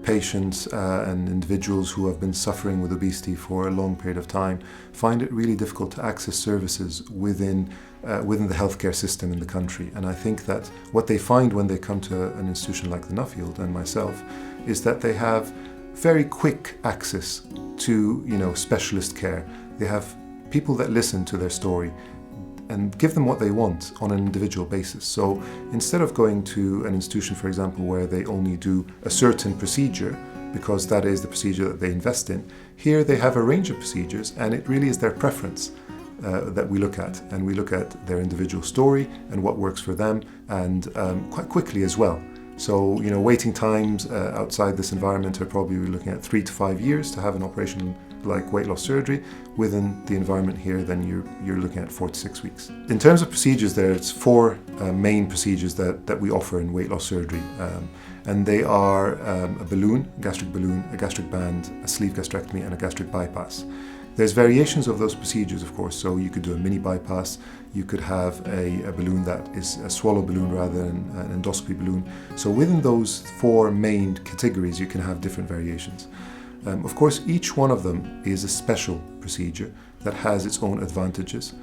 patients and individuals who have been suffering with obesity for a long period of time find it really difficult to access services within the healthcare system in the country. And I think that what they find when they come to an institution like the Nuffield and myself is that they have very quick access to, specialist care. They have people that listen to their story and give them what they want on an individual basis. So instead of going to an institution, for example, where they only do a certain procedure, because that is the procedure that they invest in, here they have a range of procedures, and it really is their preference that we look at. And we look at their individual story and what works for them, and quite quickly as well. So, waiting times outside this environment are probably looking at 3 to 5 years to have an operation like weight loss surgery. Within the environment here, then you're looking at 4 to 6 weeks. In terms of procedures it's 4 main procedures that we offer in weight loss surgery. And they are a balloon, gastric balloon, a gastric band, a sleeve gastrectomy, and a gastric bypass. There's variations of those procedures, of course, so you could do a mini bypass, you could have a balloon that is a swallow balloon rather than an endoscopy balloon. So within those 4 main categories, you can have different variations. Of course, each one of them is a special procedure that has its own advantages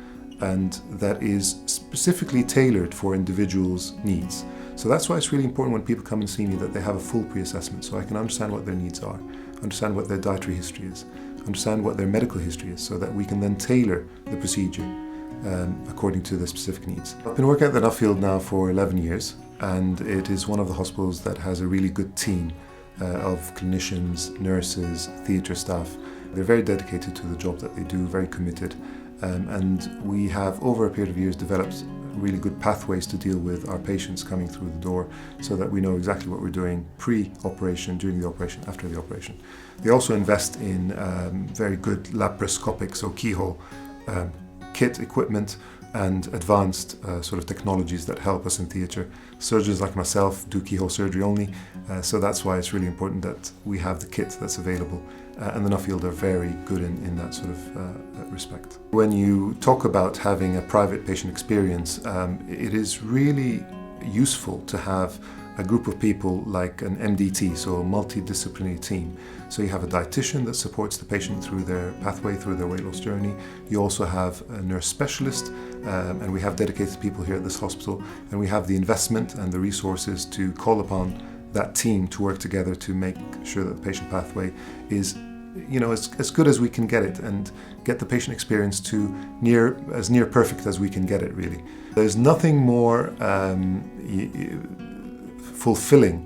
and that is specifically tailored for individuals' needs. So that's why it's really important when people come and see me that they have a full pre-assessment, so I can understand what their needs are, understand what their dietary history is, understand what their medical history is, so that we can then tailor the procedure according to their specific needs. I've been working at the Nuffield now for 11 years, and it is one of the hospitals that has a really good team of clinicians, nurses, theatre staff. They're very dedicated to the job that they do, very committed, and we have over a period of years developed really good pathways to deal with our patients coming through the door, so that we know exactly what we're doing pre-operation, during the operation, after the operation. They also invest in very good laparoscopic, so keyhole kit equipment and advanced sort of technologies that help us in theatre. Surgeons like myself do keyhole surgery only, so that's why it's really important that we have the kit that's available. And the Nuffield are very good in that sort of respect. When you talk about having a private patient experience, it is really useful to have a group of people like an MDT, so a multidisciplinary team. So you have a dietitian that supports the patient through their pathway, through their weight loss journey. You also have a nurse specialist, and we have dedicated people here at this hospital, and we have the investment and the resources to call upon that team to work together to make sure that the patient pathway is as good as we can get it, and get the patient experience to as near perfect as we can get it, really. There's nothing more fulfilling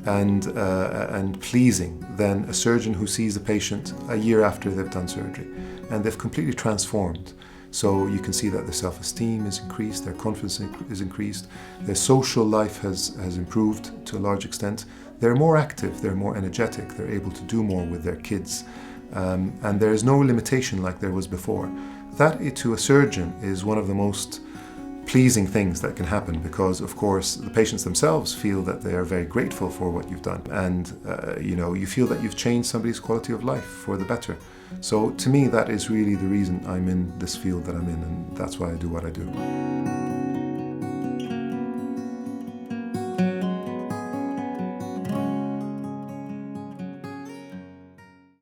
and pleasing than a surgeon who sees a patient a year after they've done surgery and they've completely transformed. So you can see that their self-esteem is increased, their confidence is increased, their social life has improved to a large extent. They're more active, they're more energetic, they're able to do more with their kids, and there is no limitation like there was before. That, to a surgeon, is one of the most pleasing things that can happen, because of course the patients themselves feel that they are very grateful for what you've done, and you feel that you've changed somebody's quality of life for the better. So to me, that is really the reason I'm in this field that I'm in, and that's why I do what I do.